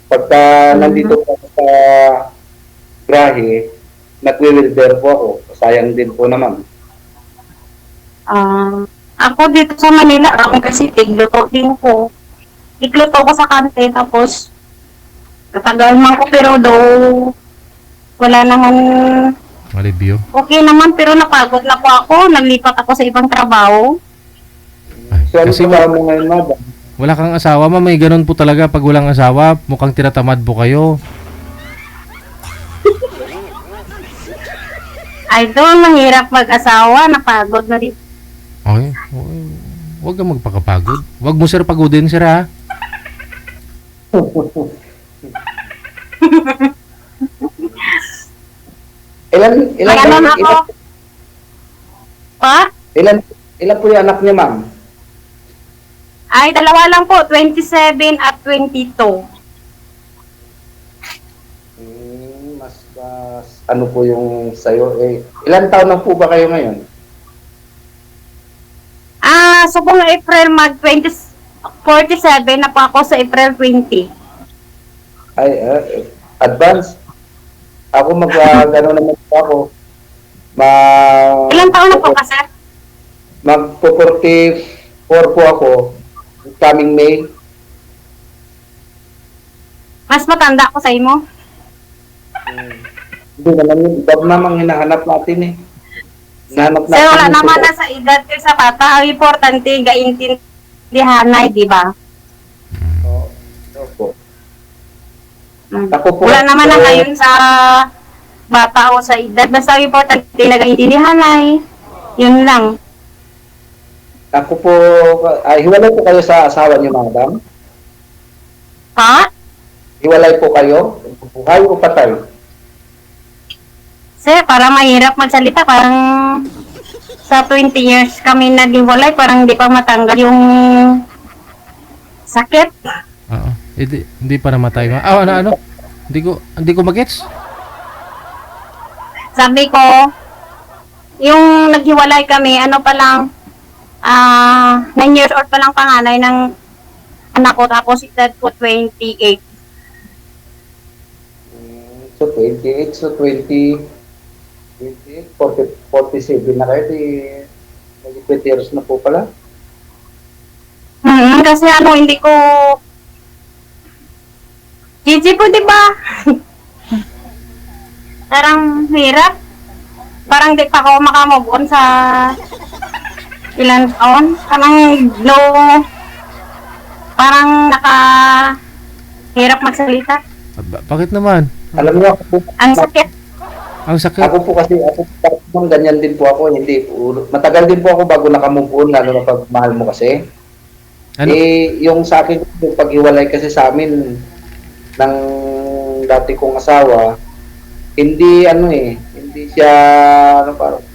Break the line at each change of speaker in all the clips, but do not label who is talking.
Pagka nandito po ako sa grahe, nagwi-welder po ako. Sayang din po naman.
Ako dito sa Manila, ako kasi tigluto din ko. Tigluto ko sa kante, tapos katagal man ko, pero wala naman,
Malibyo.
okay naman, pero napagod na po ako. Naglipat ako sa ibang trabaho.
So, ano
Kasi
ba mo ngayon, madam?
Wala kang asawa, ma'am. May ganun po talaga pag walang asawa. Mukhang tinatamad po kayo.
Idol, mahirap mag-asawa, napagod na rin.
Okay. Huwag kang magpakapagod. Huwag mo sir pagodin, sir, ha?
Ilan
Ano na ako? Pa?
ilan po yung anak niya, ma'am?
Ay, dalawa lang po, 27 at 22.
Mas ano po yung sayo? Ilan taon na po ba kayo ngayon?
Subong na April mag-47 na po ako sa April 20.
Ay, advance. Ako gano'n naman po ako.
Ilang taon na po kasi?
Mag-44 po ako. Coming May.
Mas matanda ako sa imo.
Hindi naman yung iba namang hinahanap natin eh. Hinahanap
Sir, wala
yung
naman
support.
na sa edad ko sa bata. Ang importante, gaintindihanay, di ba?
Opo. Ako po,
Wala naman na ngayon sa bata o sa edad. Basta ang importante, nagaintindihanay. Yun lang.
Ako po, hiwalay po kayo sa asawa niyo, madam?
Ha?
Hiwalay po kayo? Buhay o patay?
Sir, para mahirap magsalita, parang sa 20 years kami naghiwalay, parang hindi pa matanggal yung sakit.
Oo. Hindi pa namatay, ma'am. Ano? Hindi ko magets.
Sabi ko, yung naghiwalay kami, ano pa lang, 9 years old pa lang panganay ng anak ko, tapos edad ko 28.
So, 28, so 28, 47 na kayo, di 20 years na po pala.
Kasi hindi ko, Gigi po, di ba? Parang hirap. Parang di pa ako makamove on sa ilang taon. Parang hirap magsalita.
Bakit naman?
Alam niyo, ako po,
Ang sakit.
Ang sakit.
ako po kasi, ganyan din po ako, hindi po, matagal din po ako bago nakamove on, lalo na pag mahal mo kasi.
Ano?
Yung sa akin, yung paghiwalay kasi sa amin, ng dati kong asawa, hindi siya, parang,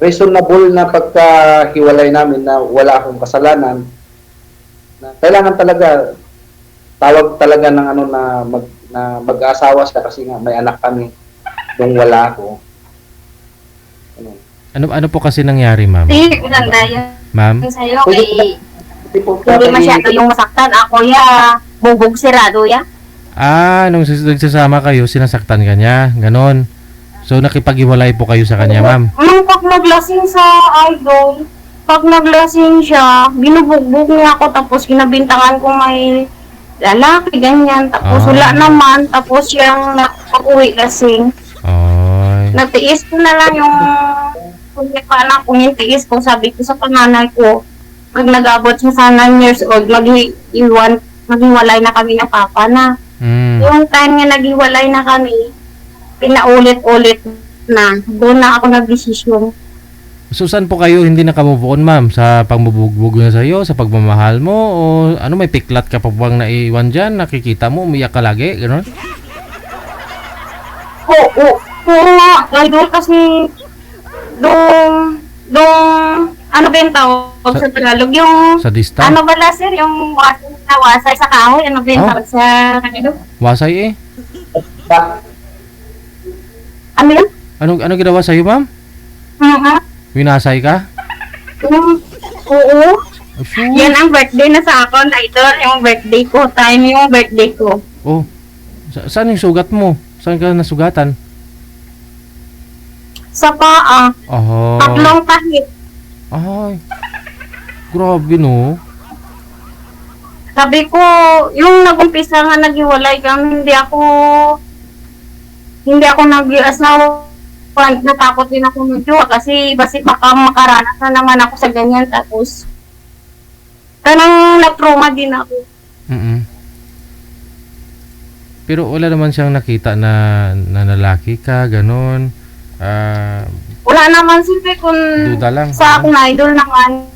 reasonable na pagkahiwalay namin na wala akong kasalanan, na kailangan talaga, tawag talaga ng na mag-asawa siya kasi nga may anak kami nung wala ako.
Ano po kasi nangyari, ma'am?
Hindi, ganda yan.
Ma'am?
Sa'yo, kay
Hindi po
hindi masyado yung masaktan. Ako bubog sirado ya.
Nung nagsasama kayo, sinasaktan ka niya. Ganon. So, nakipag-iwalay po kayo sa kanya, ma'am.
Pag naglasing sa idol, pag naglasing siya, binubugbog niya ako, tapos kinabintangan ko may lalaki, ganyan. Tapos wala naman, tapos siyang nakapag-uwi lasing.
Ay.
Natiis ko na lang yung anak ko, yung tiis ko, sabi ko sa panganay ko, pag nag-abot siya sa 9 years old, maghiwalay na kami ng papa na. Yung time nga naghiwalay na kami, pinaulit-ulit na. Doon na ako nag-desisyon.
So, saan po kayo hindi nakamove on, ma'am? Sa pangbubugbog na sa'yo? Sa pagmamahal mo? O may piklat ka pa bang naiwan dyan? Nakikita mo, umiyak ka lagi? Ganon?
Oo nga, idol kasi doon, ano ba yung tawag sa Tagalog? Yung,
Sa dista?
ano ba sir, yung wasay sa kahoy, ano ba yung tawag sa Tagalog?
Wasay eh.
Ano yun?
Ano ginawa sa'yo, ma'am?
Mhm.
Winasay ka?
Oo.
Sure.
Yan ang birthday na sa akin, idol. Yung birthday ko. Time yung birthday ko.
Oh. Saan yung sugat mo? Saan ka nasugatan?
Sa paa.
Oh.
Tatlong tahit.
Ay. Grabe no.
Sabi ko, yung nag-umpisa nga naghiwalay kami, hindi ako nag-asawa. Natakot din ako medyo kasi baka makaranas na naman ako sa ganyan. Tapos, kanang na-trauma din ako.
Mm. Pero wala naman siyang nakita na lalaki ka, ganon.
Wala naman siyempre kung
Duda lang.
sa akin idol naman.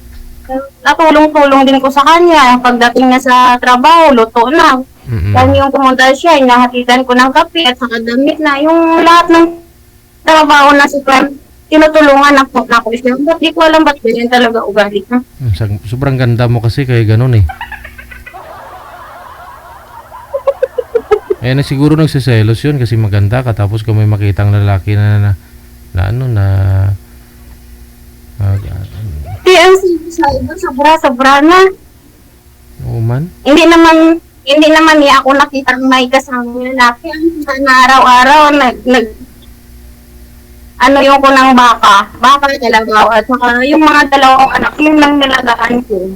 Natulong-tulong din ko sa kanya. Pagdating niya sa trabaho, luto na.
Mm-mm.
Dahil yung pumunta siya, inahatitan ko ng kape at saka damit na. Yung lahat ng trabaho na super, tinutulungan na po na ako siya. Ba't di ko alam ba't ganyan talaga ugali ka?
Sobrang ganda mo kasi kaya ganon eh. Na siguro nagsiselos yun kasi maganda ka tapos kung may makitang lalaki na
TNC sa iba, sobra na.
oo man.
Hindi naman niya ako nakita may kasama lalaki. Na araw-araw, ano yung kunang baka talaga. At saka yung mga dalawang anak, yun lang nalagaan ko.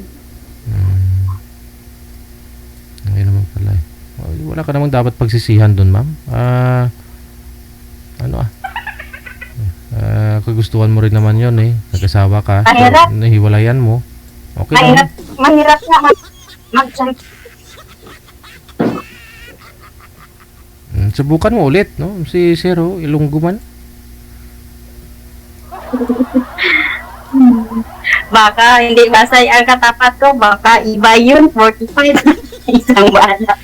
Ayun naman pala eh. Wala ka namang dapat pagsisihan dun, ma'am. Kagustuhan mo rin naman yun eh. Nag-asawa ka.
Mahirap.
Nahiwalayan mo. Okay lang.
Mahirap na mag-chat.
Subukan mo ulit, no? Si Zero, Ilonggo man.
Baka hindi basay ang katapat ko, baka iba yun, 45 isang bala.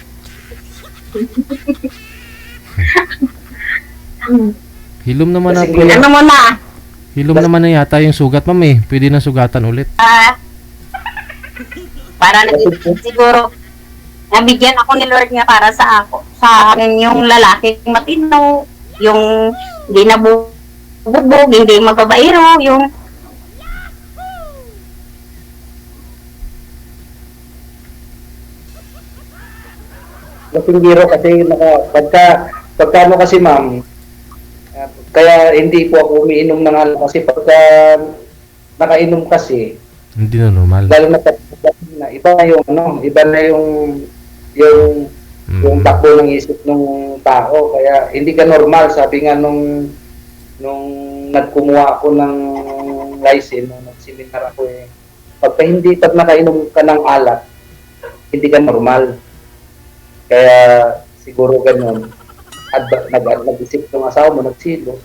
Hilom naman na
Kasi
po.
Ano mo na?
Hilom naman na yata yung sugat, ma'am eh. Pwede na sugatan ulit.
Para siguro nabigyan ako ni Lord nga para sa akin yung lalaki matino, yung hindi nabubugbog, hindi magbabairo, yung
Kasing biro kasi pagka ano kasi ma'am, kaya hindi po ako umiinom ng alak kasi pagka nakainom kasi,
Hindi na normal.
lalo na iba na yung iba na yung takbo ng isip ng tao, kaya hindi ka normal. Sabi nga nung nagkumuha ako ng license, nung nagseminar ako eh, pag nakainom ka ng alak, hindi ka normal. Kaya siguro ganun, nag-isip ng asawa mo, nagsilo.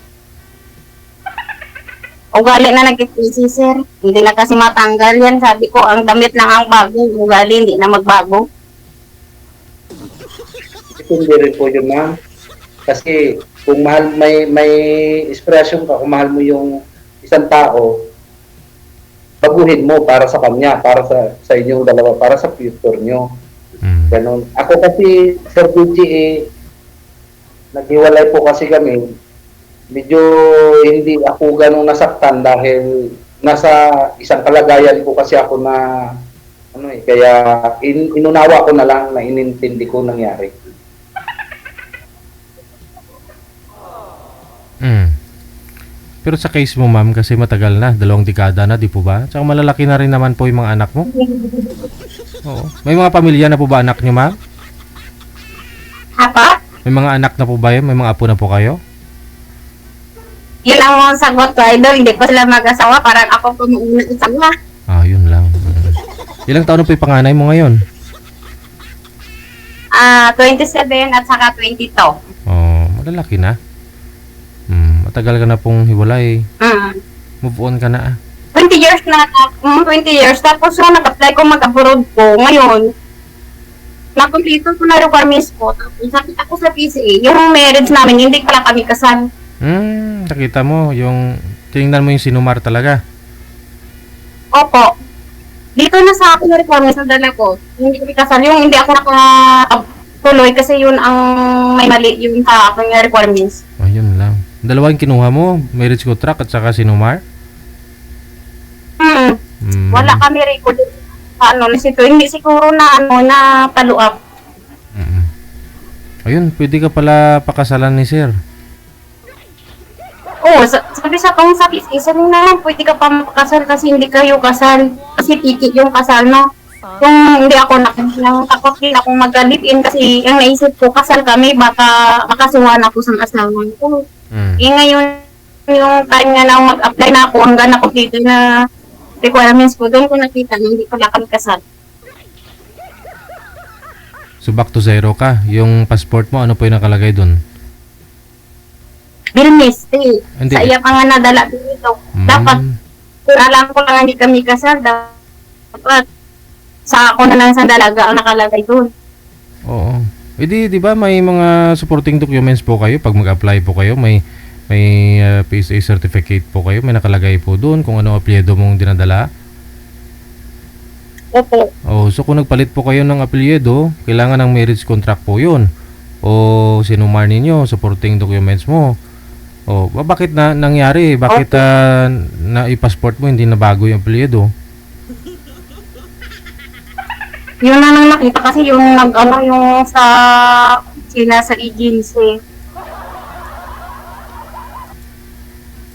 ugali na nag-ipisi, sir. Hindi na kasi matanggal yan. Sabi ko, ang damit lang ang bago, ugali hindi na magbago.
Hindi rin po yun, ma'am. Kasi kung may expression ka, kung mahal mo yung isang tao, baguhin mo para sa kanya, para sa inyong dalawa, para sa future nyo. Ganon. Ako kasi, Sir Gucci, naghiwalay po kasi kami. Medyo hindi ako ganong nasaktan dahil nasa isang kalagayan po kasi ako na kaya inunawa ko na lang na inintindi ko nangyari.
Pero sa case mo, ma'am, kasi matagal na, 2 dekada na, di po ba? Tsaka malalaki na rin naman po yung mga anak mo. Oo. May mga pamilya na po ba anak niyo, ma'am?
Apa?
May mga anak na po ba yun? May mga apo na po kayo?
Yun ang sagot ko, idol. Hindi ko sila mag-asawa. Parang ako pumuuna asawa.
Yun lang. Ilang taon na po yung panganay mo ngayon?
27 at saka 22.
Malalaki na. Matagal ka na pong hiwalay. Move on ka na.
20 years na. 20 years. Tapos nung nag-apply ko mag-abroad ko, ngayon, nakumpleto ko na requirements ko. Tapos nakita ko sa PCA, yung marriage namin, hindi pala kami kasal.
Nakita mo, tinignan mo yung sinumar talaga.
Opo. Dito na sa akin yung requirements na dala ko. Hindi kami kasal. Yung hindi ako nakatuloy kasi yun ang may mali yung sa akin yung requirements.
Yun lang. Dalawa yung kinuha mo, marriage contract at saka sinumar?
Wala kami record. ano, hindi siguro na, ano, na follow up.
Mm. Ayun, pwede ka pala pakasalan ni sir.
Oo, sabi sa kong sabi, isa rin naman, pwede ka pa makasal kasi hindi kayo kasal. Kasi tiki yung kasal, no? Kung hindi ako nang takot din akong mag-live-in kasi ang naisip ko, kasal kami, baka makasuhan ako sa asawa ko.
Mm.
Eh ngayon, yung time nga na mag-apply na ako, hanggang ako dito na requirements ko, doon ko nakita na hindi pala kami kasal.
So back to zero ka. Yung passport mo, ano po yung nakalagay dun?
Bilmis,
Hindi.
sa iya pa nga nadala dito. Dapat, kung alam ko lang hindi kami kasal, dapat sa ako na lang sa dalaga ang nakalagay doon.
Oo. Eh di ba may mga supporting documents po kayo pag mag-apply po kayo, may PSA certificate po kayo, may nakalagay po doon kung ano apelyido mong dinadala.
Opo.
Oh, so kung nagpalit po kayo ng apelyido, kailangan ng marriage contract po 'yun. O sinumar ninyo supporting documents mo. Oh, bakit na nangyari? Bakit na i-passport mo hindi na bago yung apelyido?
Yun na lang nakita kasi yung nag-ano yung sa sila sa agency.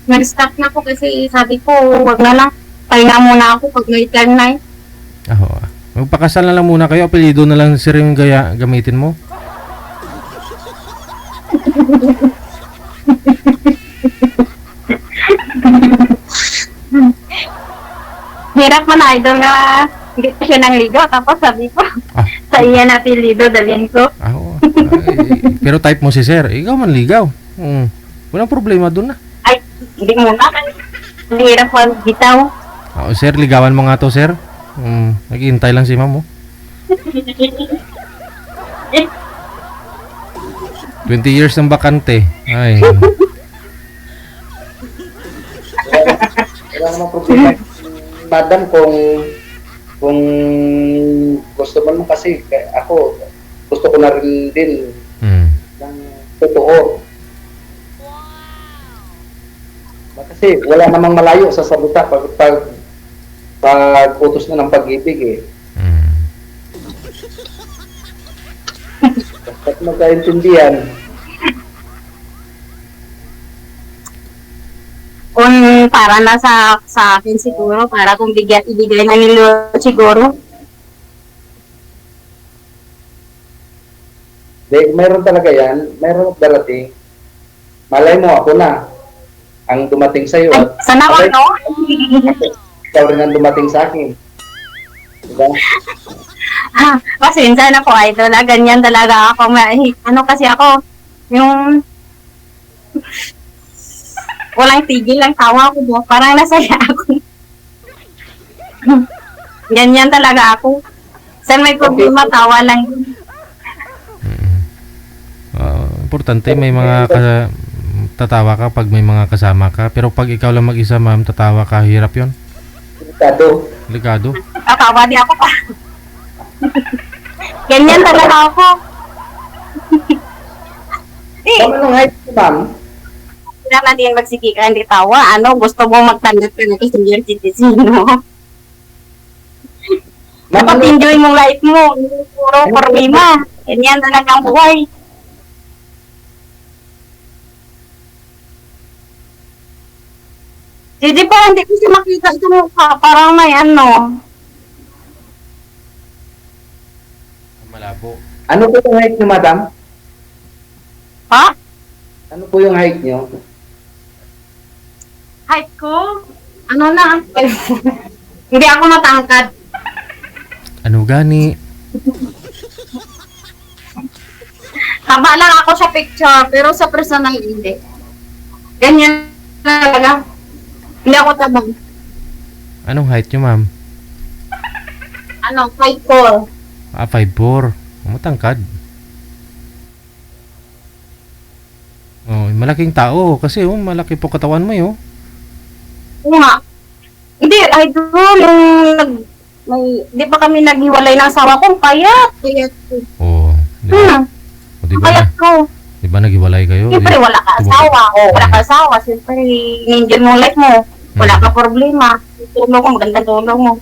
Nag-stop na ako kasi sabi ko, wag na lang. Pahinga muna ako pag may time na.
Magpakasal na lang muna kayo, apelyido na lang sir yung gamitin mo.
Hirap man idol na hindi ko siya nang ligaw. Tapos sabi ko, sa iya na pilido, dalhin ko.
Oo. Pero type mo si sir, ikaw man ligaw. Walang problema doon na.
Ay, hindi muna. Hirap man bitaw.
Sir, ligawan mo nga to sir. Naghihintay lang si ma'am mo. 20 years ng bakante. Ay.
Wala namang problema. Madam, kung gusto mo kasi ako, gusto ko na rin din ng totoo. Kasi wala namang malayo sa salita pag utos na ng pag-ibig eh. At magkaintindihan.
Kung para na sa akin siguro, para kung ibigay na nilo siguro.
Mayroon talaga yan, mayroon darating. Malay mo ako na ang dumating sa iyo.
Ay, sana ko, no?
Ikaw rin ang dumating sa akin. Diba?
Pasensya na po, idol. Ganyan talaga ako. Ano kasi ako, yung walang tigil lang tawa ko mo. Parang nasaya ako. Ganyan talaga ako. Saan may problema, tawa lang.
Importante may mga tatawa ka pag may mga kasama ka. Pero pag ikaw lang mag-isa, ma'am, tatawa ka, hirap yon. Delikado.
Tatawa di ako pa. Ganyan talaga ako.
Kami nung height ko, ma'am.
Hindi na din magsiki ka, hindi tawa. Ano, gusto mo magtanggap ka na senior citizen, no? Dapat enjoy mong life mo. Puro problema. Ganyan talaga ang buhay. Hindi pa, hindi ko siya makita ito mukha. Parang may ano.
Malabo.
Ano po yung height niyo, madam?
Ha?
Ano po yung height niyo?
Height ko? Ano na? Hindi ako matangkad.
Ano gani?
Tama lang ako sa picture, pero sa personal hindi. Ganyan talaga. Hindi ako tabang.
Anong height nyo, ma'am?
Ano, 5'4".
5'4". Matangkad. Malaking tao kasi malaki po katawan mo yun.
Oo nga. Hindi, idol, di pa kami naghiwalay ng asawa ko, payat ko.
Di ba? Diba
Payat ko.
Di ba naghiwalay kayo?
Siyempre, wala ka asawa. Wala ka asawa. Siyempre, nindiyan mo life mo. Wala ka problema. Tulong ko, magandang tulong mo.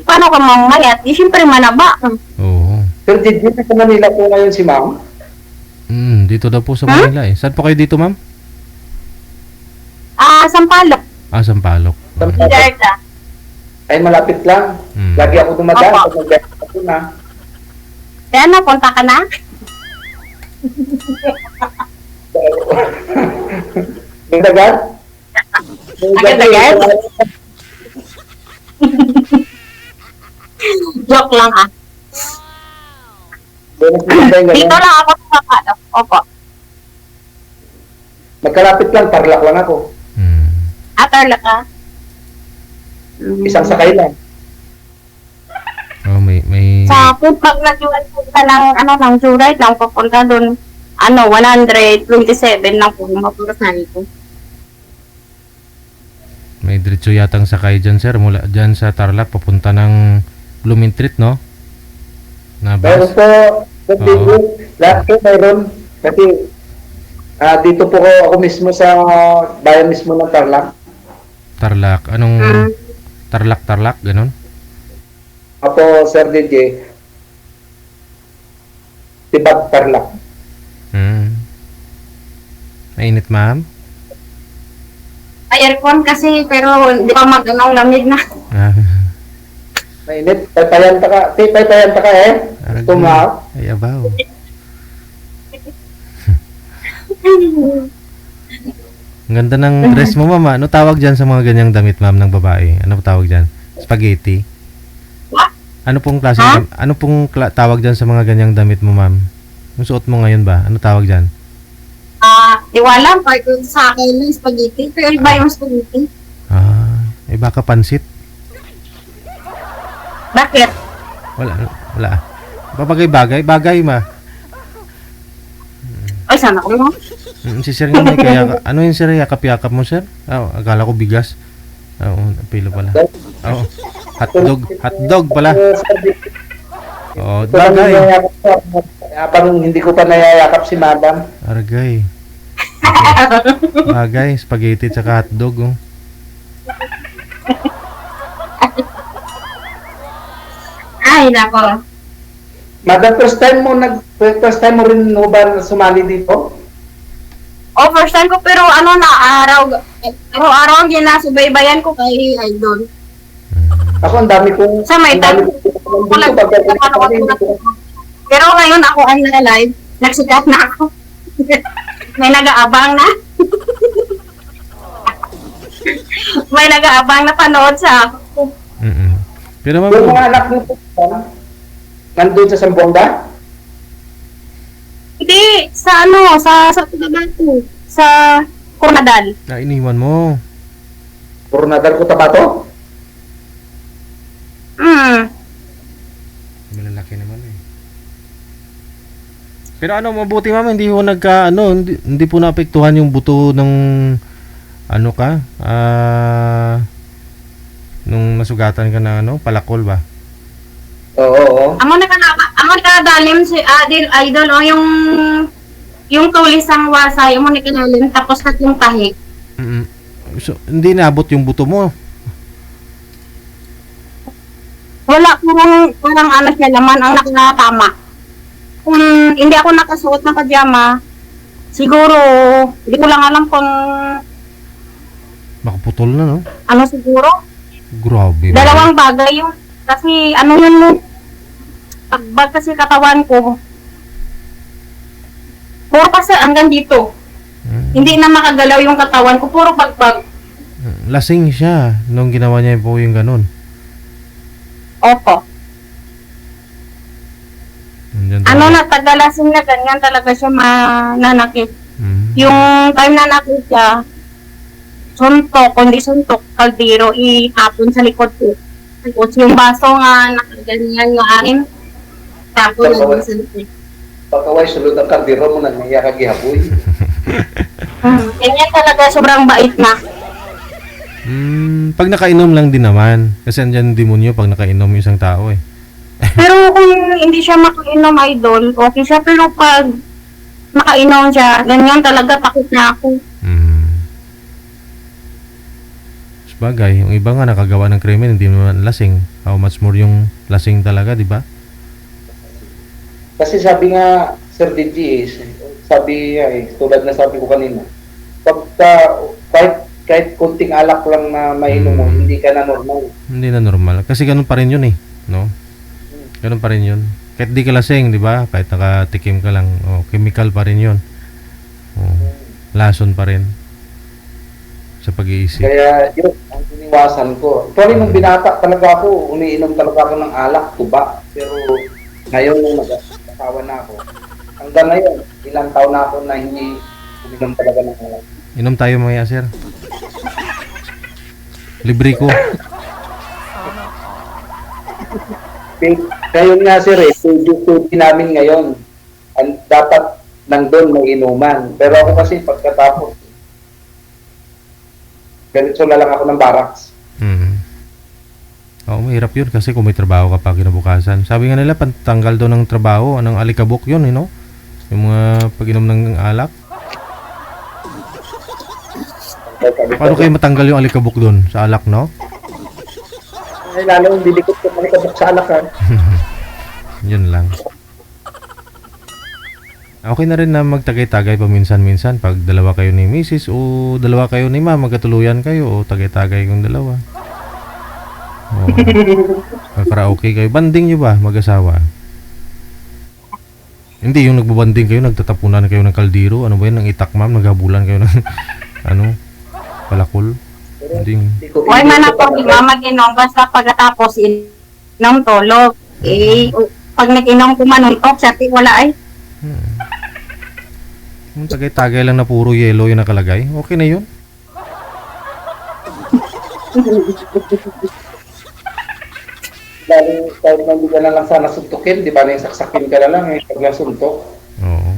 Paano ka mamayat? Di syempre manaba.
Oo.
Pero dito sa Manila po ngayon si ma'am.
Dito daw po sa Manila eh. Saan po kayo dito, ma'am?
Sampalok.
Sampalok.
Sidarta.
Ay malapit lang.
Mm.
Lagi ako dumadaan
Opo.
pag nag-gaya ako na.
Kaya na, punta ka na?
Nagdagan?
Agad-agad? Joke lang Dito lang ako sa Sampalok. Opo.
Magkalapit lang, Tarlac lang ako.
Atarla ka?
Isang sakay lang.
Oh, may
Sa food pag nag-joyride ka lang, lang, joyride lang, papunta doon, 127 lang po, mapurasahin ko.
may diretso yatang sakay dyan, sir, mula dyan sa Tarlac papunta ng Blumentritt, no? Na
Meron
bus.
po, kasi
Oo.
lahat po mayroon. Kasi dito po ako mismo sa bayan mismo ng Tarlac.
Tarlac. Anong Tarlac, ganun?
Ako, Sir DJ, Tibag Tarlac.
Mainit, ma'am?
Aircon kasi, pero hindi pa mag-anong lamig na.
Ah,
Mainit, paypayanta ka. Paypayanta ka eh.
arag-
Tumaw.
Ay, abaw. Ang ganda ng dress mo, ma'am. Ano tawag dyan sa mga ganyang damit, ma'am, ng babae? Ano tawag dyan? Spaghetti? Ano pong klase? Ano pong tawag dyan sa mga ganyang damit mo, ma'am? Yung suot mo ngayon ba? Ano tawag dyan?
Iwala, part sa akin ng spaghetti. Pero iba yung spaghetti.
Baka pansit?
Bakit?
Wala. Bagay, ma.
Ay, sana ko mo.
Si sir nga may kaya, ano yung sir, yakap-yakap mo, sir? Akala ko bigas. Oo, pilo pala. Oo. Hotdog pala. Oo, bagay.
Parang hindi ko pa nayayakap si madam.
Aragay. Bagay, spaghetti tsaka hotdog, oh.
Ay, nako.
Madam, first time mo rin mo ba sumali dito?
First time ko, pero araw-araw ginasubaybayan ko kay Idol.
Ako ang dami kong...
Sa may
ang dami
time,
kong-
wala-
dito, pag-
Pero ngayon ako ang na-live, nagsikat na ako. May nag-aabang na. May nag-aabang na panood sa ako.
Pero
Yung
ma'am,
mga anak mo po, nandun sa Sambuanga?
Hindi, sa Cotabato, sa Coronadal.
iniwan mo.
Coronadal Cotabato?
Malalaki naman eh. Pero mabuti ma'am, hindi po hindi po naapektuhan yung buto ng nung nasugatan ka na palakol ba?
Oo.
Amo nakadalim si Idol o yung tulisang wasay, amo nakadalim tapos na yung tahig.
So, hindi naabot yung buto mo.
Wala parang siya laman ang nakatama. Kung hindi ako nakasuot ng pajama, siguro, hindi ko lang alam kung
Baka putol na, no?
siguro.
Grabe.
Dalawang bagay yun. Kasi yun mo, pagbag kasi katawan ko, puro kasi hanggang dito. Hindi na makagalaw yung katawan ko, puro pagbag.
Lasing siya nung ginawa niya po yung ganun.
Opo.
Nandyan
Tagalasing na ganyan talaga siya mananakit. Yung time na nakit siya, kundi suntok, kaldero, itapon sa likod ko. Tapos yung baso nga, nakaganyan nga akin, tapon na sa likod.
Pagkaway, sulod ang kaldero mo, nangyaya ka gihapoy.
Ganyan talaga, sobrang bait na.
Pag nakainom lang din naman. Kasi andyan demonyo pag nakainom yung isang tao eh.
Pero kung hindi siya makainom, Idol, okay siya. Pero pag nakainom siya, ganyan talaga, takot na ako.
Bagay, yung iba nga nakagawa ng krimen, hindi naman lasing. How much more yung lasing talaga, di ba?
Kasi sabi nga, Sir DJ, sabi nga tulad na sabi ko kanina, pagka kahit kunting alak lang na mainom mo, hindi ka na normal.
Hindi na normal. Kasi ganun pa rin yun eh, no? Ganun pa rin yun. Kahit di ka lasing, di ba? Kahit nakatikim ka lang, chemical pa rin yun. Lason pa rin sa pag-iisip.
Kaya yun, ang iniwasan ko. Ito rin nung binata talaga ako, umiinom talaga ako ng alak, tuba. Pero ngayon nung nag-asawa na ako, hanggang ngayon, ilang taon na ako na hindi uminom talaga ng alak.
Inom tayo mamaya, sir. Libre ko.
Ngayon nga sir, studio namin ngayon. Dapat nandun may inuman. Pero ako kasi pagkatapos, ganito na lang ako ng barracks.
Oo, mahirap yun kasi kung may trabaho ka pa kinabukasan. Sabi nga nila, pantanggal daw ng trabaho, anong alikabok yun, you know? Yung mga pag-inom ng alak. Paano kayo matanggal yung alikabok doon sa alak, no?
Ay, lalo yung dilikot ko malikabok sa alak, ha?
Yun lang. Okay na rin na magtagay-tagay paminsan-minsan pag dalawa kayo ni Mrs. o dalawa kayo ni Ma, magkatuluyan kayo o tagay-tagay kong dalawa. O, karaoke kayo. Banding nyo ba, mag-asawa? Hindi, yung nagbabanding kayo, nagtatapunan kayo ng kaldero. Ano ba yun, ng itak ma'am, naghabulan kayo ng, ano, palakol. Banding.
Huwag man ako di mag-inom basta pagkatapos inom tulog. Pag nag-inom ko manuntok, siyati wala ay.
Yung tagay-tagay lang na puro yellow yung nakalagay, okay na yun.
Kahit hindi ka na lang sana suntukin, di ba na yung saksakin ka na lang, pag nasuntok.
Oo.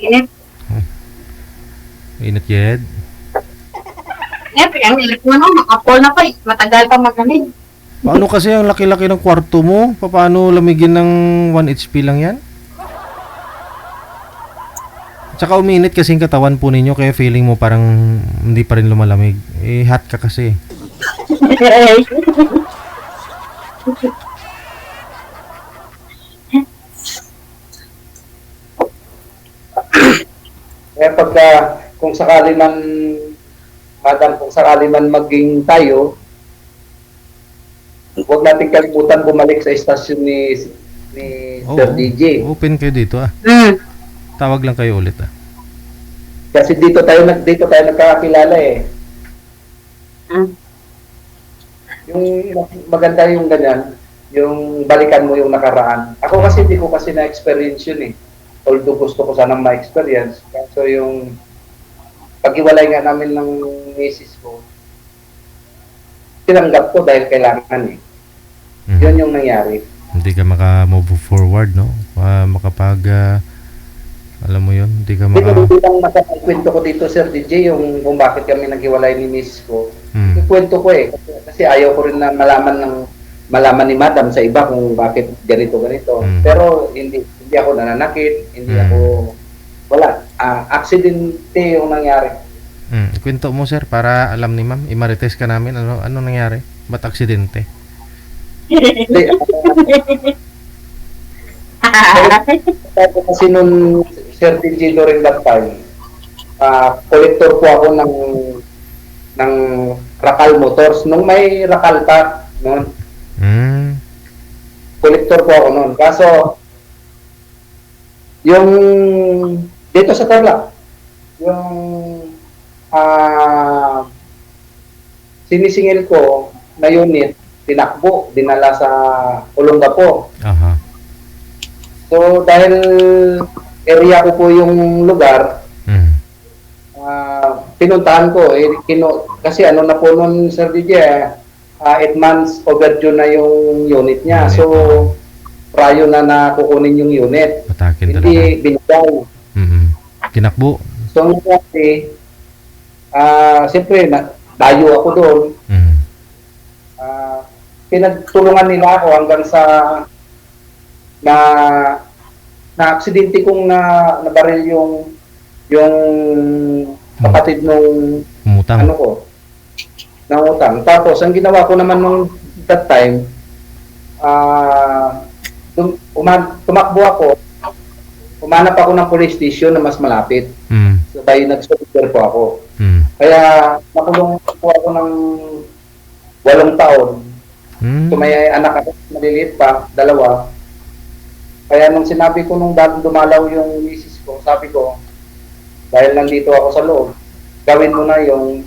Init.
Init yed.
Ang ilit mo no, makapol na pa eh. Matagal pa magaling.
Paano kasi ang laki-laki ng kwarto mo? Paano lamigin ng 1 HP lang yan? Tsaka uminit kasi yung katawan po ninyo kaya feeling mo parang hindi pa rin lumalamig. Eh, hot ka kasi.
Kaya pagka, kung sakali man, madam, kung sakali man maging tayo, huwag natin kalimutan bumalik sa istasyon ni Sir DJ.
Open kayo dito ah. Tawag lang kayo ulit ah.
Kasi dito tayo nagkakakilala eh. Yung maganda yung ganyan, yung balikan mo yung nakaraan. Ako kasi hindi ko kasi na-experience yun eh. Although gusto ko sanang ma-experience. So yung pag-iwalay nga namin ng misis ko, tinanggap ko dahil kailangan eh. Yun yung nangyari.
Hindi ka maka-move forward, no? Alam mo yun, hindi ka maka...
Hindi lang nakakwento ko dito, Sir DJ, yung kung bakit kami naghiwalay ni misis ko. Ikwento ko eh. Kasi ayaw ko rin na malaman ni Madam sa iba kung bakit ganito. Pero hindi ako nananakit, hindi ako... Wala. Aksidente yung nangyari.
Kwento mo sir para alam ni ma'am, imarites ka namin ano nangyari? Ba't aksidente?
Kasi nung Sir DJ during that time, collector po ako ng Rakal Motors. Nung may Rakal pa noon. Collector po ako noon. Kaso yung dito sa Tarlac, yung sinisingil ko na unit, tinakbo, dinala sa Olongapo.
Aha.
So, dahil area ko po yung lugar, pinuntahan ko. Kasi ano na po nun, Sir DJ, 8 months overdue na yung unit niya. So, prayo na kukunin yung unit.
Patakin
hindi
talaga.
binigay.
Tinakbo.
So, kasi, siyempre, dayo ako doon. Pinagtulungan nila ako hanggang sa na aksidente kong nabaril yung yung kapatid nung
Umutang.
ano ko, ng utang. Tapos, ang ginawa ko naman nung that time, tumakbo ako, umanap ako ng police station na mas malapit.
Mm.
Sabay nag-surrender po ako.
Mm.
Kaya, nakulong po ako ng 8 taon.
Mm.
So, may anak ako, maliliit pa, 2. Kaya nung sinabi ko nung bagong dumalaw yung misis ko, sabi ko, dahil nandito ako sa loob, gawin mo na yung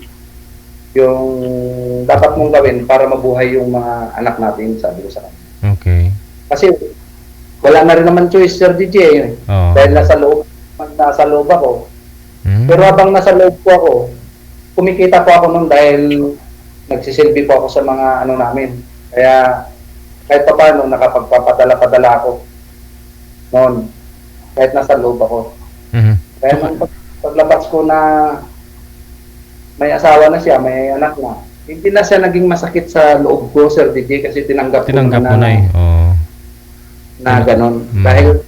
dapat mong gawin para mabuhay yung mga anak natin, sabi ko sa kanya.
Okay.
Kasi wala na rin naman choice, Sir DJ.
Oo.
Dahil nasa loob ako.
Mm.
Pero habang nasa loob po ako, kumikita po ako nun dahil nagsisilbi po ako sa mga ano namin. Kaya kahit pa paano nakapagpapadala-padala ako noon. Kahit nasa loob ako.
Mhm.
Kaya nung paglabas ko na may asawa na siya, may anak na, hindi na siya naging masakit sa loob ko, Sir DJ, kasi tinanggap
Tinanggap mo na eh. Oo.
na ganon.
Mm.
Dahil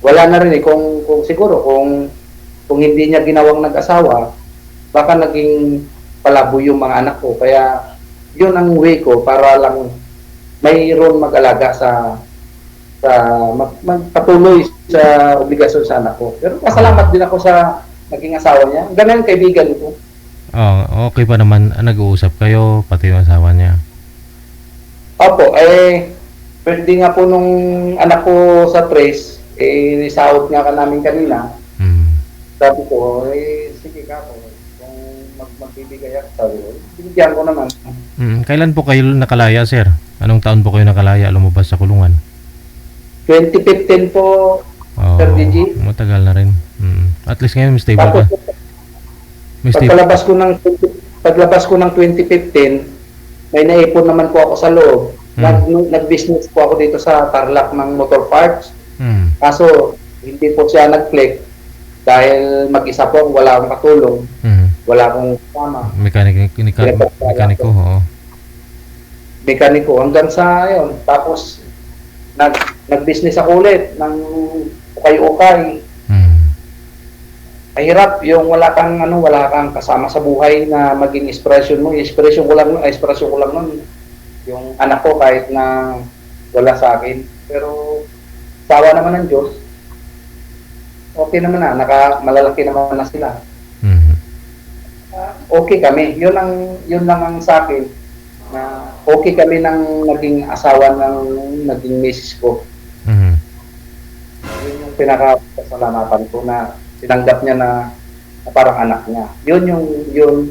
wala na rin eh, kung siguro, kung hindi niya ginawang nag-asawa, baka naging palabo yung mga anak ko. Kaya yun ang way ko para lang mayroon mag-alaga sa magpatuloy sa obligasyon sa anak ko. Pero pasalamat din ako sa naging asawa niya. Ganun kaibigan ko.
Oh, okay pa naman nag-uusap kayo pati yung asawa niya.
Opo, pwede nga po nung anak ko sa Trace, sahod nga ka namin kanina.
Mm.
Sabi ko, sige ka po. Kung magbibigay ako, sabi ko, binigyan ko naman.
Mm. Kailan po kayo nakalaya, sir? Anong taon po kayo nakalaya lumabas sa kulungan?
2015 po,
Oh,
Sir DJ.
matagal na rin. Mm. At least ngayon may stable ka.
Tapos,
May stable.
paglabas ko ng 2015, may naipon naman po ako sa loob. Nag-business po ako dito sa Tarlac ng motor parts.
Mm.
Kaso, hindi po siya nag-click dahil mag-isa po, wala akong katulong,
Mm.
wala akong kasama.
Mekaniko, oo.
Mekaniko hanggang sa yun. Tapos, nag-business ako ulit ng ukay-ukay.
Mm.
Mahirap yung wala kang kasama sa buhay na maging expression mo. Expression ko lang nun. Yung anak ko kahit na wala sa akin. Pero sawa naman ng Diyos. Okay naman na, malalaki naman na sila.
Mm.
Okay kami. Yun lang ang sa akin na okay kami ng naging asawa ng naging misis ko.
Mm.
Yun yung pinaka-pasalamatan ko na tinanggap niya na parang anak niya. Yun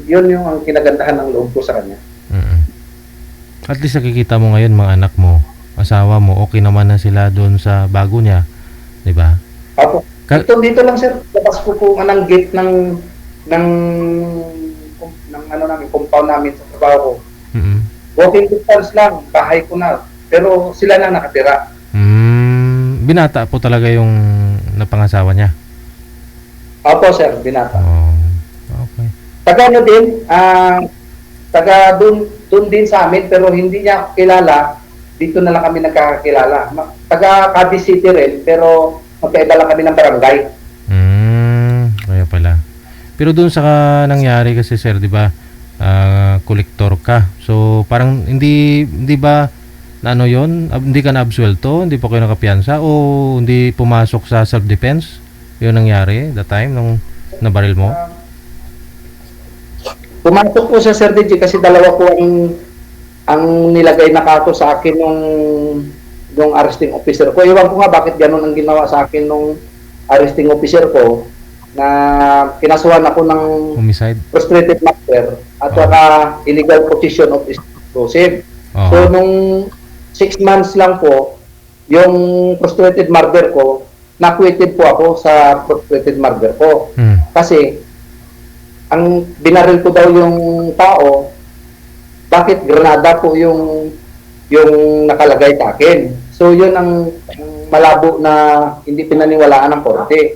yung ang kinagandahan ng loob ko sa kanya.
Mm. At least nakikita mo ngayon mga anak mo, asawa mo, okay naman na sila doon sa bago niya, 'di ba?
Opo. Dito lang sir, labas ko po ng gate ng compound namin sa trabaho ko.
Mm.
Walking distance lang, bahay ko na. Pero sila na nakatira.
Binata po talaga yung napangasawa niya.
Opo sir, binata.
Oh. Okay.
Taga ano din, taga doon din sa amin pero hindi niya kilala. Dito na lang kami nagkakakilala. Taga Cavite City rin pero magkaiba lang kami ng barangay.
Kaya pala. Pero doon sa nangyari kasi sir, 'di ba? Kolektor ka. So parang hindi ba na ano 'yon? Hindi ka na-absuelto, hindi pa kayo nakapiyansa o hindi pumasok sa self-defense? 'Yun nangyari that time nung nabaril mo?
Pumasok po sa Sir DJ kasi dalawa po ang nilagay na kaso sa akin nung arresting officer ko. Iwan ko nga bakit ganun ang ginawa sa akin nung arresting officer ko na kinasuhan ako ng
Homicide?
frustrated murder at saka illegal possession of explosive.
Oh.
So nung 6 months lang po, yung frustrated murder ko, na-acquitted po ako sa frustrated murder ko. Kasi ang binaril ko daw yung tao, bakit granada po yung nakalagay sa akin. So yun ang malabo na hindi pinaniwalaan ng korte.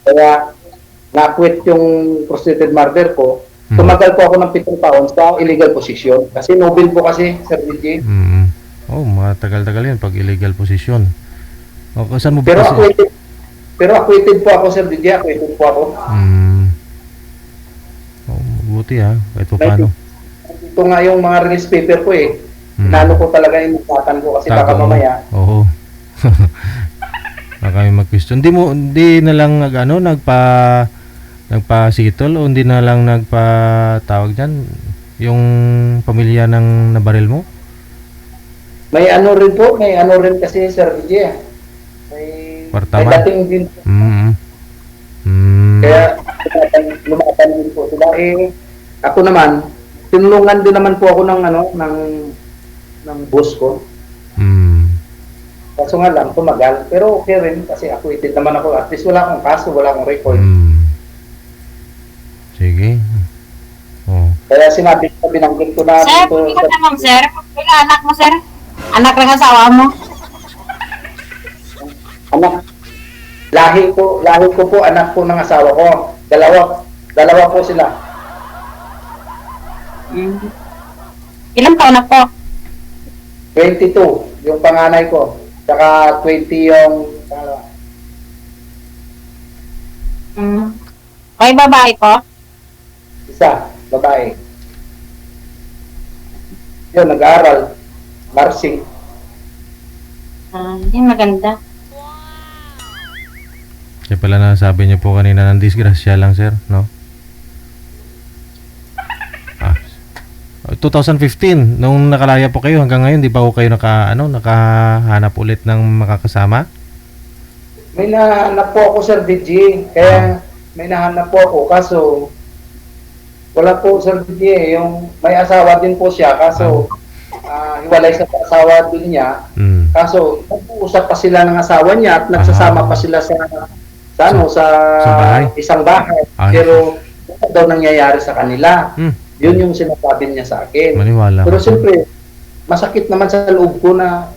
Kaya na-acquit yung frustrated murder ko. Tumagal po ako ng 7 taon sa illegal possession. Kasi noble po kasi, Sir DJ.
Oh, matagal-tagal yun pag illegal possession. O, saan mo ba
Pero
kasi?
Pero acquitted po ako, Sir DJ. Acquitted po ako.
Oh, buti ha. Kahit pa paano.
Ito nga yung mga release paper ko eh. Inano ko talaga yung usapan ko kasi baka
Tago mo.
mamaya.
Oo. Baka may mag-question. Hindi na lang nagpa-sitol o hindi na lang nagpa-tawag diyan yung pamilya ng nabaril mo?
May ano rin kasi Sir DJ. May
Kwartaman?
dating din. Kaya lumatan din po sila. Ako naman, tinulungan din naman po ako ng boss ko. Kaso nga lang, tumagal. Pero okay rin kasi acquitted naman ako. At least wala akong kaso, wala akong record.
Sige. Oh.
Kaya sinabi ko, binanggit ko na
Sir,
dito.
hindi ka naman, sir. Kaya anak mo, sir. Anak ng asawa mo.
Anak, lahi ko po, anak po ng asawa ko. Dalawa po sila.
Ilang taon na po?
22, yung panganay ko. Saka 20 yung pangalawa.
May babae po?
Isa, babae. Yun, nag-aaral. Nursing.
Hindi maganda.
Kaya pala nasabi niyo po kanina ng disgrasya lang, sir, no? 2015, nung nakalaya po kayo hanggang ngayon, di ba po kayo nakahanap ulit ng makakasama?
May nahanap po ako, Sir DJ. Kaya may nahanap po ako. Kaso, wala po, Sir DJ. Yung may asawa din po siya. Kaso, hiwalay sa asawa din niya. Kaso, nag-uusap pa sila ng asawa niya at nagsasama pa sila sa
bahay?
Isang bahay. Pero, ano daw nangyayari sa kanila? Yun yung sinasabi niya sa akin.
Maniwala.
Pero siyempre, masakit naman sa loob ko na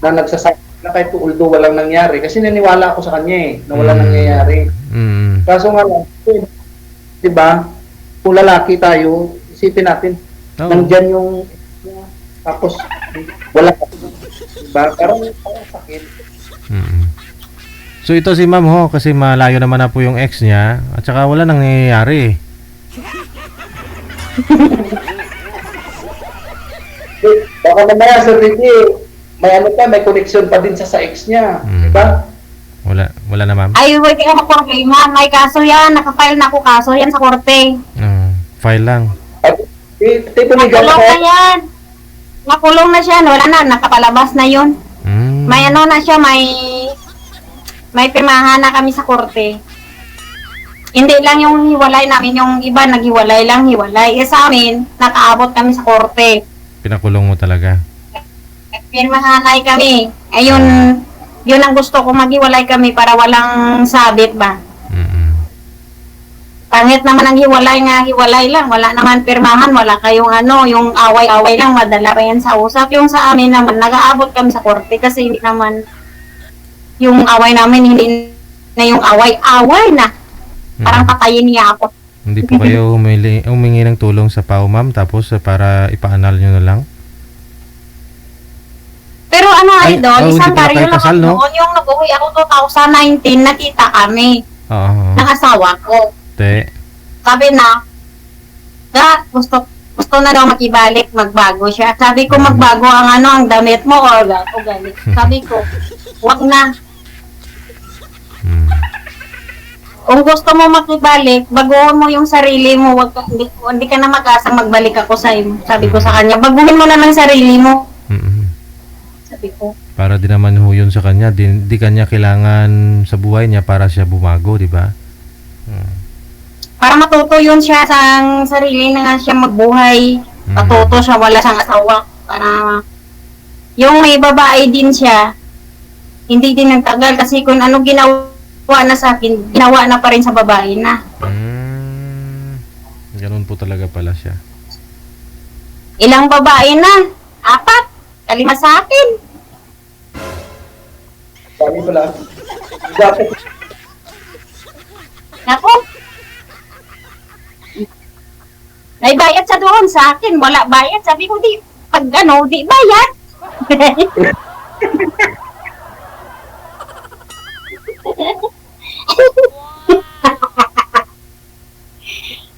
nagsasabi na kahit although walang nangyari. Kasi naniwala ako sa kanya na walang nangyayari. Kaso nga lang, di ba, kung lalaki tayo, isipin natin, nandyan yung, tapos, wala ka. Diba? Parang sakit.
So ito si ma'am ho, kasi malayo naman na po yung ex niya, at saka wala nang nangyayari.
Baka mamaya sa Ricky, may connection pa din sa ex niya. Diba?
Wala na ma'am.
Ay, wait ka problema. May kaso yan. Nakafile na ako kaso yan sa korte.
File lang.
Nakulong na yan. Nakulong na siya. Wala na. Nakapalabas na yun. May ano na siya. May pirmahan na kami sa korte. Hindi lang yung hiwalay namin, yung iba naghiwalay lang, hiwalay. Sa amin, nakaabot kami sa korte.
Pinakulong mo talaga.
Pirmahanay kami. Ayun, yun ang gusto ko, maghiwalay kami para walang sabit ba. Pangit naman ang hiwalay nga, hiwalay lang. Wala naman pirmahan, wala kayong yung away-away lang, madala pa yan sa usap. Yung sa amin naman, nag-aabot kami sa korte kasi hindi naman, yung away namin, hindi na yung away-away na. Parang patayin niya ako.
Hindi po kayo humingi ng tulong sa PAO, ma'am, tapos para ipaanal nyo na lang?
Pero idol, isang
hindi pa
baryo
kayo
lang
kasal, no?
noon, yung nag-uwi ako 2019, nakita kami ng asawa ko. Sabi na, gusto na daw makibalik, magbago siya. Sabi ko, magbago ang damit mo o galit. Sabi ko, wag na. Kung gusto mo makibalik, baguhin mo yung sarili mo. Hindi ka na mag-asang magbalik ako sa iyo. Sabi ko sa kanya, baguhin mo na ng sarili mo. Sabi ko.
Para din naman ho yun sa kanya. Di kanya kailangan sa buhay niya para siya bumago, di ba?
Para matuto yun siya sa sarili na siya magbuhay. Matuto siya, wala siyang asawa. Para yung may babae din siya, hindi din nagtagal kasi kung ano ginawa na sa akin, ginawa na pa rin sa babae na.
Ganun po talaga pala siya.
Ilang babae na? 4? 5 sa akin.
Sabi pala.
Ako. May bayad sa doon sa akin. Wala bayad. Sabi ko, di bayad.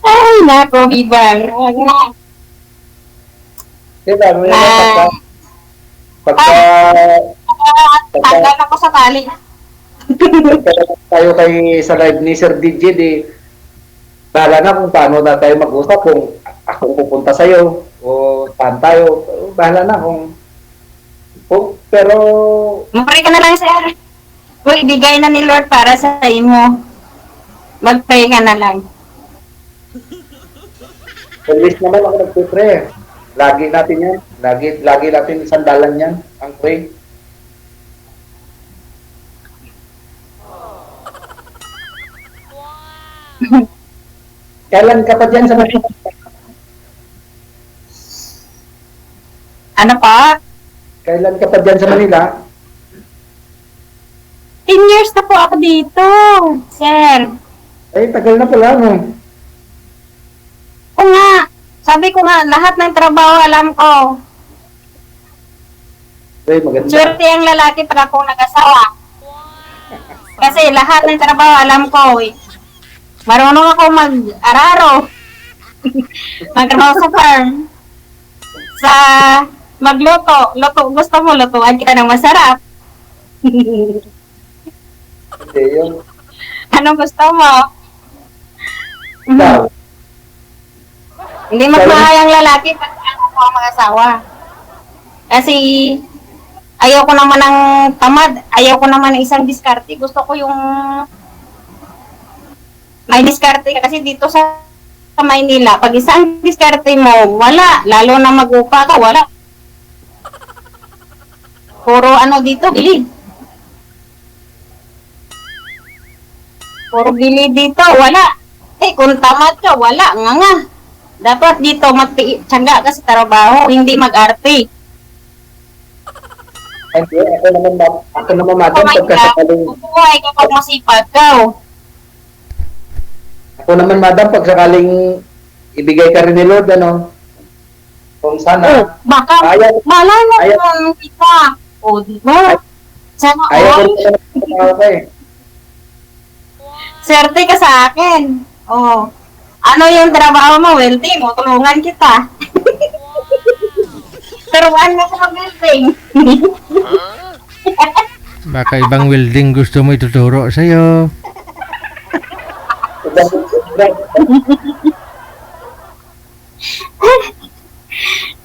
Ay, nako, Bibang. Huwag na.
Diba, may
Ah.
pagka
Tagal ako sa tali.
tayo kay sa live ni Sir DJ, di bahala na kung paano na tayo mag-usap, kung ako pupunta sa'yo o saan tayo, bahala na pero
Mag-pray ka na lang, sir. Uy, bigay na ni Lord para sa imo. Mag-pray ka na lang.
at least naman ako nagpipre. Lagi natin yan. Lagi natin sandalan yan, ang pray. Kailan ka pa dyan sa Manila?
Ano pa?
Kailan ka pa dyan sa Manila?
10 years na po ako dito, sir.
Ay, tagal na pala, no?
O nga, sabi ko nga, lahat ng trabaho alam ko.
Ay, maganda.
Swerte ang lalaki pag akong nag-asawa. Kasi lahat ng trabaho alam ko. Marunong ako mag-araro. Magtrabaho sa farm. Sa magluto. Gusto mo lutuan kita ng masarap.
Hindi, yun.
Anong gusto mo?
Ikaw.
Hindi magmahal ang lalaki pag ano ko ang mag-asawa. Kasi ayaw ko naman ng tamad. Ayaw ko naman ng isang diskarte. Gusto ko yung may diskarte kasi dito sa Maynila, pag isang diskarte mo, wala. Lalo na mag-upa ka, wala. Puro ano dito, gilid. Puro gilid dito, wala. Eh, kung tamad ka, wala. Nga. Dapat dito magtiyaga ka sa trabaho, hindi mag-arte.
Hindi, ako naman madam,
Kumain ka,
pagkasakaling,
bubuhay kapag masipag ka.
ako naman madam, pagkasakaling ibigay ka rin ni Lord, ano, kung
Oh,
sana,
baka,
ayaw,
malay mo
ayaw.
kung kita. O, di ba? Sana
ayaw ko
all,
rin naman ako eh.
swerte ka sa akin. Oh. Ano yung trabaho mo? Welding. O, tulungan kita. Turuan mo ko mag-welding.
Baka ibang welding gusto mo ituturo sa'yo.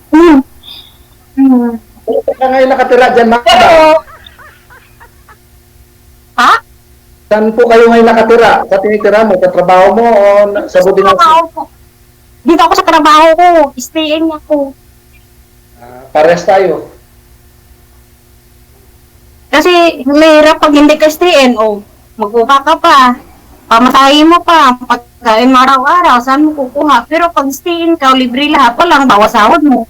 Hmm. Hmm.
Saan ka ngayon nakatira dyan, madam?
Pero, ha?
Saan po kayo ngayon nakatira? Sa tinitira mo, sa trabaho mo, o sa
Sa
budingan?
trabaho ko. Dito ako sa trabaho ko. Stayin ako.
Pares tayo.
Kasi mahirap pag hindi ka stayin. O, mag-upa ka pa. Pamatayin mo pa. Pagkain mo araw-araw, saan mo kukuha? Pero pag stayin ka, libre lahat pa lang, bawas sahod mo.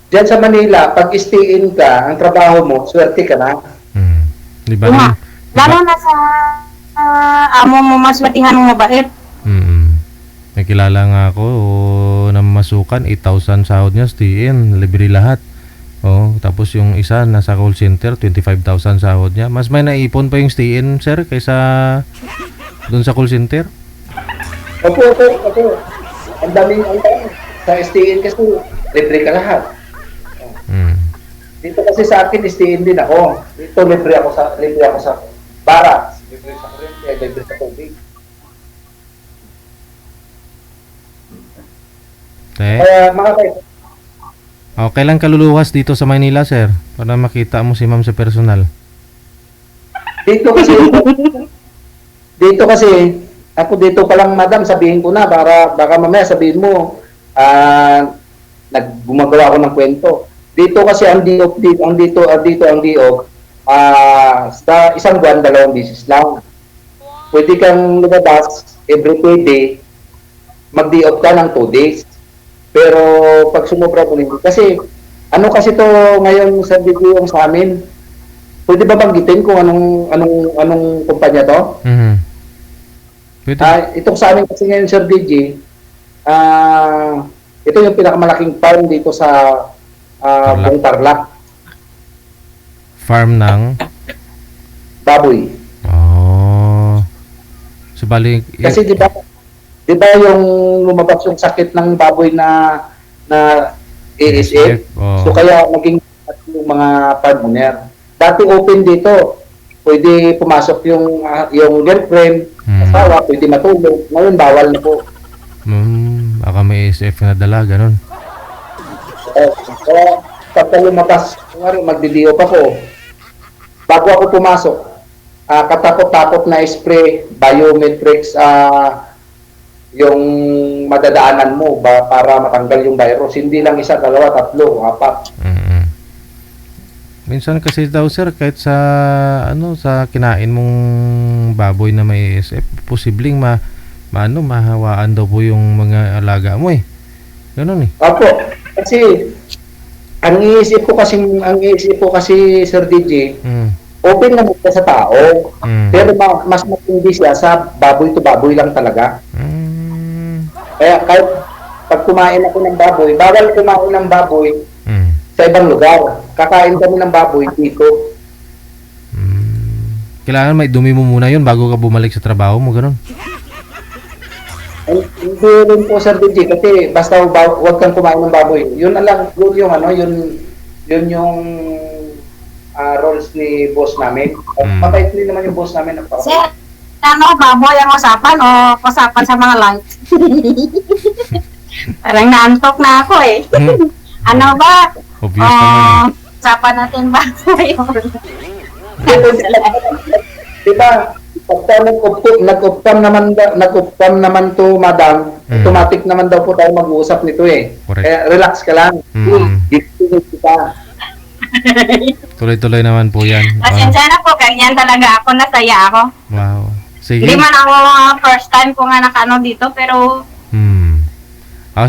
Diyan sa Manila, pag stay-in ka, ang trabaho mo, swerte ka na.
Di ba?
Diba?
Di
Lalo
ba?
na sa amo mo maswatihan mo mabait.
May kilala nga ako na masukan, 8,000 sahod niya, stay-in, libre lahat. Tapos yung isa nasa call center, 25,000 sahod niya. Mas may naipon pa yung stay-in, sir, kaysa doon sa call center.
Opo. Ang daming. Sa stay-in kasi, libre ka lahat. Dito kasi sa akin, stay-in din ako. Dito, libre ako sa barracks, libre sa kuryente, libre sa tubig. Kaya mga kayo,
Kailan ka luluwas dito sa Maynila, sir? Para makita mo si ma'am sa personal.
dito kasi, ako dito pa lang madam, sabihin ko na, baka mamaya sabihin mo, naggumagawa ako ng kwento. Dito kasi ang DOP, sa isang buwan, 2 beses lang. Pwede kang lumabas every pwede, mag-DOP ka ng 2 days. Pero pag sumobra po hindi. Kasi, ano kasi to ngayon sa video yung sa amin, pwede ba banggitin kung anong kumpanya to?
Pwede.
Itong sa amin kasi ngayon, Sir DJ, ito yung pinakamalaking farm dito sa buong Tarlac,
Farm ng...
baboy.
Sabali,
Kasi di ba yung lumabas yung sakit ng baboy na ASF?
oh.
So kaya naging yung mga farm owner. Dati open dito. Pwede pumasok yung girlfriend, asawa, pwede matulog. Ngayon bawal na po.
Baka may ASF na dala, ganun.
Kaya pagka lumabas, kunwari magdidio pa po. Bago ako pumasok, katakot-takot na spray, biometrics, yung madadaanan mo para matanggal yung virus. Hindi lang isa, dalawa, tatlo, apat.
Minsan kasi daw sir, kahit sa sa kinain mong baboy na may ASF, posibleng mahawaan daw po yung mga alaga mo eh. Ganun eh.
Opo, kasi ang iisip ko kasi Sir DJ, open na muna sa tao. Pero mas matindi siya sa baboy to baboy lang talaga. Kaya kahit pag kumain ako ng baboy, bawal kumain ng baboy sa ibang lugar. Kakain kami ng baboy dito.
Kailangan may dumi mo muna yun bago ka bumalik sa trabaho mo, ganun.
Hindi rin po Sir DJ kasi basta huwag kang kumain ng baboy. Yun yung roles ni boss namin. Mabait din naman yung boss namin.
Sir, baboy ang usapan o usapan sa mga lights? Parang naantok na ako eh. Ano ba?
Obvious naman.
Usapan natin baboy.
Diba? Pagka nag-upcam naman to madam, automatic naman daw po tayo mag-uusap nito eh.
Correct.
Kaya relax ka lang. Dito kita.
Tuloy-tuloy naman po yan.
Pasensya na po, ganyan talaga ako, nasaya ako.
Wow. Sige.
Hindi man ako first time ko nga nakano dito, pero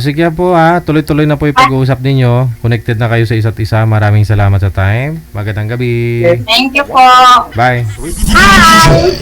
sige po tuloy-tuloy na po yung pag-uusap ninyo. Connected na kayo sa isa't isa. Maraming salamat sa time. Magandang gabi.
thank you po.
Bye.
Hi!